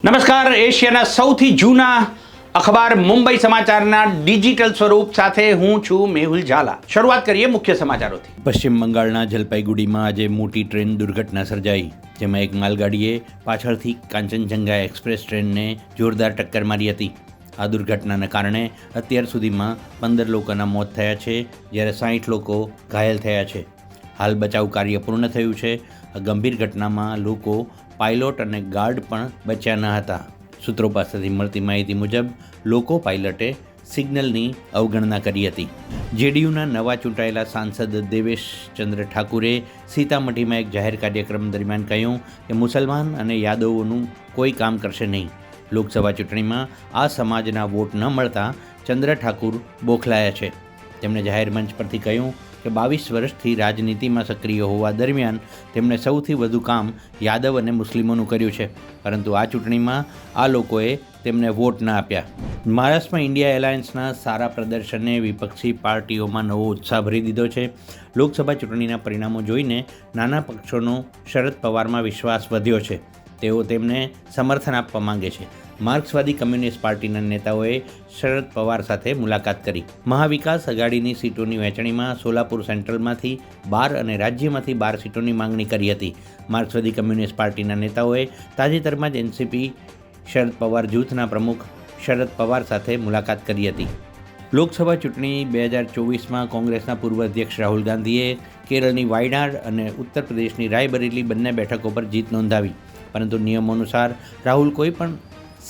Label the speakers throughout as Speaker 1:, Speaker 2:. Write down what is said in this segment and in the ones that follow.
Speaker 1: નમસ્કાર. એશિયાના સૌથી જૂના અખબાર મુંબઈ સમાચારના ડિજિટલ સ્વરૂપ સાથે હું છું મેહુલ ઝાલા. શરૂઆત કરીએ મુખ્ય સમાચારોથી. પશ્ચિમ બંગાળના જલપાઈગુડીમાં આજે મોટી ટ્રેન દુર્ઘટના સર્જાઈ, જેમાં એક માલગાડીએ પાછળથી કાંચનજંગા એક્સપ્રેસ ટ્રેનને જોરદાર ટક્કર મારી હતી. આ દુર્ઘટનાના કારણે અત્યાર સુધીમાં 15 લોકોના મોત થયા છે, જ્યારે 60 લોકો ઘાયલ થયા છે. હાલ બચાવ કાર્ય પૂર્ણ થયું છે. આ ગંભીર ઘટનામાં લોકો, પાયલોટ અને ગાર્ડ પણ બચ્યા ન હતા. સૂત્રો પાસેથી મળતી માહિતી મુજબ લોકો પાયલટે સિગ્નલની અવગણના કરી હતી. જેડીયુના નવા ચૂંટાયેલા સાંસદ દેવેશ ચંદ્ર ઠાકુરે સીતામઢીમાં એક જાહેર કાર્યક્રમ દરમિયાન કહ્યું કે મુસલમાન અને યાદવોનું કોઈ કામ કરશે નહીં. લોકસભા ચૂંટણીમાં આ સમાજના વોટ ન મળતા ચંદ્ર ઠાકુર બોખલાયા છે. તેમણે જાહેર મંચ પરથી કહ્યું કે 22 વર્ષથી રાજનીતિમાં સક્રિય હોવા દરમિયાન તેમણે સૌથી વધુ કામ યાદવ અને મુસ્લિમોનું કર્યું છે, પરંતુ આ ચૂંટણીમાં આ લોકોએ તેમને વોટ ન આપ્યા. મહારાષ્ટ્રમાં ઇન્ડિયા એલાયન્સના સારા પ્રદર્શને વિપક્ષી પાર્ટીઓમાં નવો ઉત્સાહ ભરી દીધો છે. લોકસભા ચૂંટણીના પરિણામો જોઈને નાના પક્ષોનો શરદ પવારમાં વિશ્વાસ વધ્યો છે. તેઓ તેમને સમર્થન આપવા માંગે છે. માર્ક્સવાદી કમ્યુનિસ્ટ પાર્ટીના નેતાઓએ શરદ પવાર સાથે મુલાકાત કરી. મહાવિકાસ અઘાડીની સીટોની વહેંચણીમાં સોલાપુર સેન્ટ્રલમાંથી 12 અને રાજ્યમાંથી 12 સીટોની માંગણી કરી હતી. માર્ક્સવાદી કમ્યુનિસ્ટ પાર્ટીના નેતાઓએ તાજેતરમાં જ એનસીપી શરદ પવાર જૂથના પ્રમુખ શરદ પવાર સાથે મુલાકાત કરી હતી. લોકસભા ચૂંટણી 2024માં કોંગ્રેસના પૂર્વ અધ્યક્ષ રાહુલ ગાંધીએ કેરળની વાયનાડ અને ઉત્તર પ્રદેશની રાયબરેલી બંને બેઠકો પર જીત નોંધાવી, પરંતુ નિયમો અનુસાર રાહુલ કોઈ પણ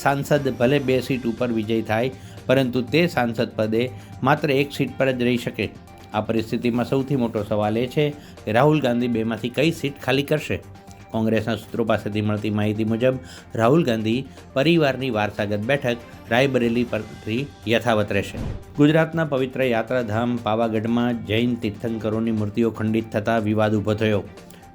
Speaker 1: સાંસદ ભલે 2 સીટ ઉપર વિજય થાય, પરંતુ તે સાંસદ પદે માત્ર 1 સીટ પર જ રહી શકે. આ પરિસ્થિતિમાં સૌથી મોટો સવાલ એ છે કે રાહુલ ગાંધી 2માંથી કઈ સીટ ખાલી કરશે. કોંગ્રેસના સૂત્રો પાસેથી મળતી માહિતી મુજબ રાહુલ ગાંધી પરિવારની વારસાગત બેઠક રાયબરેલી પરથી યથાવત રહેશે. ગુજરાતના પવિત્ર યાત્રાધામ પાવાગઢમાં જૈન તીર્થંકરોની મૂર્તિઓ ખંડિત થતાં વિવાદ ઊભો થયો,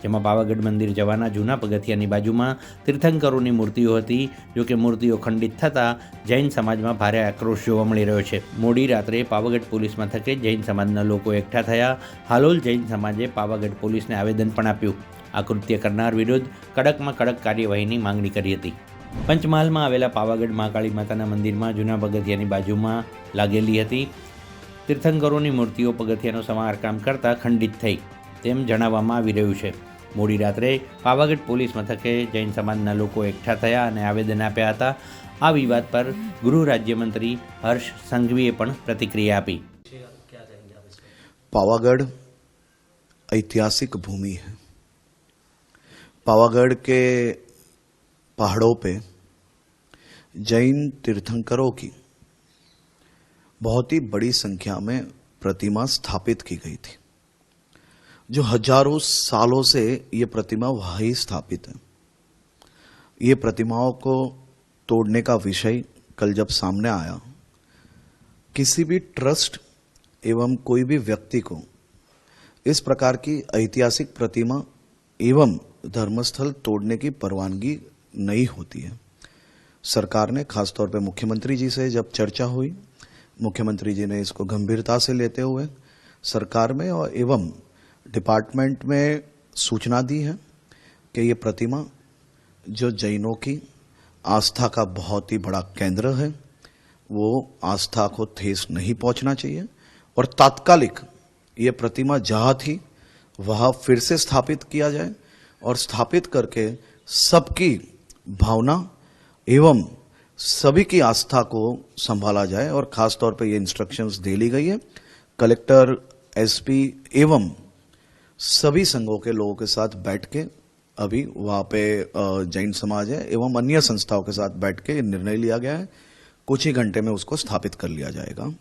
Speaker 1: જેમાં પાવાગઢ મંદિર જવાના જૂના પગથિયાની બાજુમાં તીર્થંકરોની મૂર્તિઓ હતી. જોકે મૂર્તિઓ ખંડિત થતાં જૈન સમાજમાં ભારે આક્રોશ જોવા મળી રહ્યો છે. મોડી રાત્રે પાવાગઢ પોલીસ મથકે જૈન સમાજના લોકો એકઠા થયા. હાલોલ જૈન સમાજે પાવાગઢ પોલીસને આવેદન પણ આપ્યું. આ કૃત્ય કરનાર વિરુદ્ધ કડકમાં કડક કાર્યવાહીની માંગણી કરી હતી. પંચમહાલમાં આવેલા પાવાગઢ મહાકાળી માતાના મંદિરમાં જૂના પગથિયાની બાજુમાં લાગેલી હતી તીર્થંકરોની મૂર્તિઓ પગથિયાનું સમારકામ કરતાં ખંડિત થઈ, તેમ જણાવવામાં આવી રહ્યું છે. મોડી રાત્રે પાવાગઢ પોલીસ મથકે જૈન સમાજના લોકો એકઠા થયા અને આવેદન આપ્યા હતા. આ વિવાદ પર ગૃહ રાજ્યમંત્રી હર્ષ સંઘવીએ પણ પ્રતિક્રિયા આપી.
Speaker 2: पावागढ़ ऐतिहासिक भूमि है. पावागढ़ के पहाड़ों पे जैन तीर्थंकरों की बहुत ही बड़ी संख्या में प्रतिमा स्थापित की गई थी, जो हजारों सालों से ये प्रतिमा वहीं स्थापित है. ये प्रतिमाओं को तोड़ने का विषय कल जब सामने आया, किसी भी ट्रस्ट एवं कोई भी व्यक्ति को इस प्रकार की ऐतिहासिक प्रतिमा एवं धर्मस्थल तोड़ने की परवानगी नहीं होती है. सरकार ने खासतौर पे मुख्यमंत्री जी से जब चर्चा हुई, मुख्यमंत्री जी ने इसको गंभीरता से लेते हुए सरकार में और एवं डिपार्टमेंट में सूचना दी है कि ये प्रतिमा जो जैनों की आस्था का बहुत ही बड़ा केंद्र है, वो आस्था को ठेस नहीं पहुंचना चाहिए और तात्कालिक ये प्रतिमा जहाँ थी वहाँ फिर से स्थापित किया जाए और स्थापित करके सबकी भावना एवं सभी की आस्था को संभाला जाए. और खास तौर पे ये इंस्ट्रक्शंस दे ली गई है कलेक्टर, एसपी एवं सभी संघों के लोगों के साथ बैठ के अभी वहाँ पे जैन समाज है एवं अन्य संस्थाओं के साथ बैठ के निर्णय लिया गया है. कुछ ही घंटे में उसको स्थापित कर लिया जाएगा.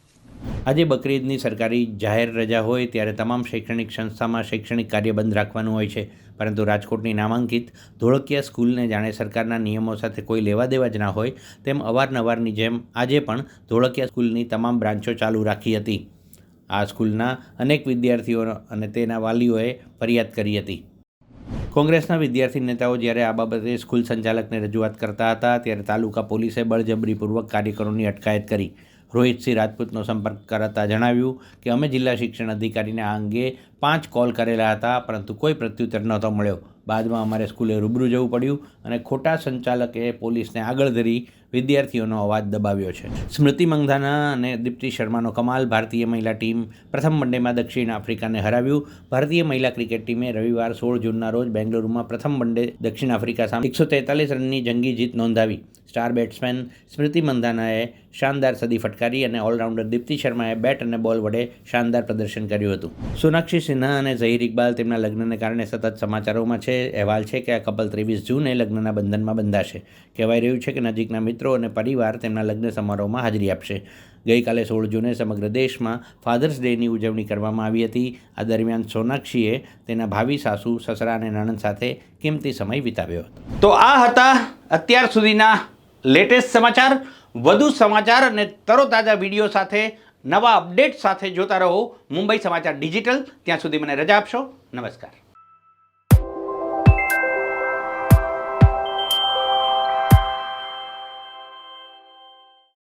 Speaker 1: આજે બકરીદની સરકારી જાહેર રજા હોય ત્યારે તમામ શૈક્ષણિક સંસ્થામાં શૈક્ષણિક કાર્ય બંધ રાખવાનું હોય છે, પરંતુ રાજકોટની નામાંકિત ધોળકિયા સ્કૂલને જાણે સરકારના નિયમો સાથે કોઈ લેવા દેવા જ ના હોય તેમ અવારનવારની જેમ આજે પણ ધોળકિયા સ્કૂલની તમામ બ્રાન્ચો ચાલુ રાખી હતી. આ સ્કૂલના અનેક વિદ્યાર્થીઓ અને તેના વાલીઓએ ફરિયાદ કરી હતી. કોંગ્રેસના વિદ્યાર્થી નેતાઓ જ્યારે આ બાબતે સ્કૂલ સંચાલકને રજૂઆત કરતા હતા ત્યારે તાલુકા પોલીસે બળજબરીપૂર્વક કાર્યકરોની અટકાયત કરી. રોહિતસિંહ રાજપૂતનો સંપર્ક કરતા જણાવ્યું કે અમે જિલ્લા શિક્ષણ અધિકારીને આ અંગે 5 કોલ કરેલા હતા, પરંતુ કોઈ પ્રત્યુત્તર નહોતો મળ્યો. બાદમાં અમારે સ્કૂલે રૂબરૂ જવું પડ્યું અને ખોટા સંચાલકે પોલીસને આગળ ધરી વિદ્યાર્થીઓનો અવાજ દબાવ્યો છે. સ્મૃતિ મંધાના અને દીપ્તિ શર્માનો કમાલ. ભારતીય મહિલા ટીમ પ્રથમ વનડેમાં દક્ષિણ આફ્રિકાને હરાવ્યું. ભારતીય મહિલા ક્રિકેટ ટીમે રવિવાર 16 જૂનના રોજ બેંગલુરુમાં પ્રથમ વનડે દક્ષિણ આફ્રિકા સામે 143 રનની જંગી જીત નોંધાવી. સ્ટાર બેટ્સમેન સ્મૃતિ મંધાનાએ શાનદાર સદી ફટકારી અને ઓલરાઉન્ડર દીપ્તિ શર્માએ બેટ અને બોલ વડે શાનદાર પ્રદર્શન કર્યું હતું. સોનાક્ષી સિન્હા અને ઝહીર ઇકબાલ તેમના લગ્નને કારણે સતત સમાચારોમાં છે. અહેવાલ છે કે આ કપલ 23 જૂને લગ્નના બંધનમાં બંધાશે. કહેવાય રહ્યું છે કે નજીકના મિત્રો અને પરિવાર તેમના લગ્ન સમારોહમાં હાજરી આપશે. ગઈકાલે 16 જૂને સમગ્ર દેશમાં ફાધર્સ ડેની ઉજવણી કરવામાં આવી હતી. આ દરમિયાન સોનાક્ષીએ તેના ભાવિ સાસુ, સસરા અને નણંદ સાથે કિંમતી સમય વિતાવ્યો હતો. તો આ હતા અત્યાર સુધીના લેટેસ્ટ સમાચાર. વધુ સમાચાર અને તરોતાજા વિડીયો સાથે, નવા અપડેટ સાથે જોતા રહો મુંબઈ સમાચાર ડિજિટલ. ત્યાં સુધી મને રજા આપશો. નમસ્કાર.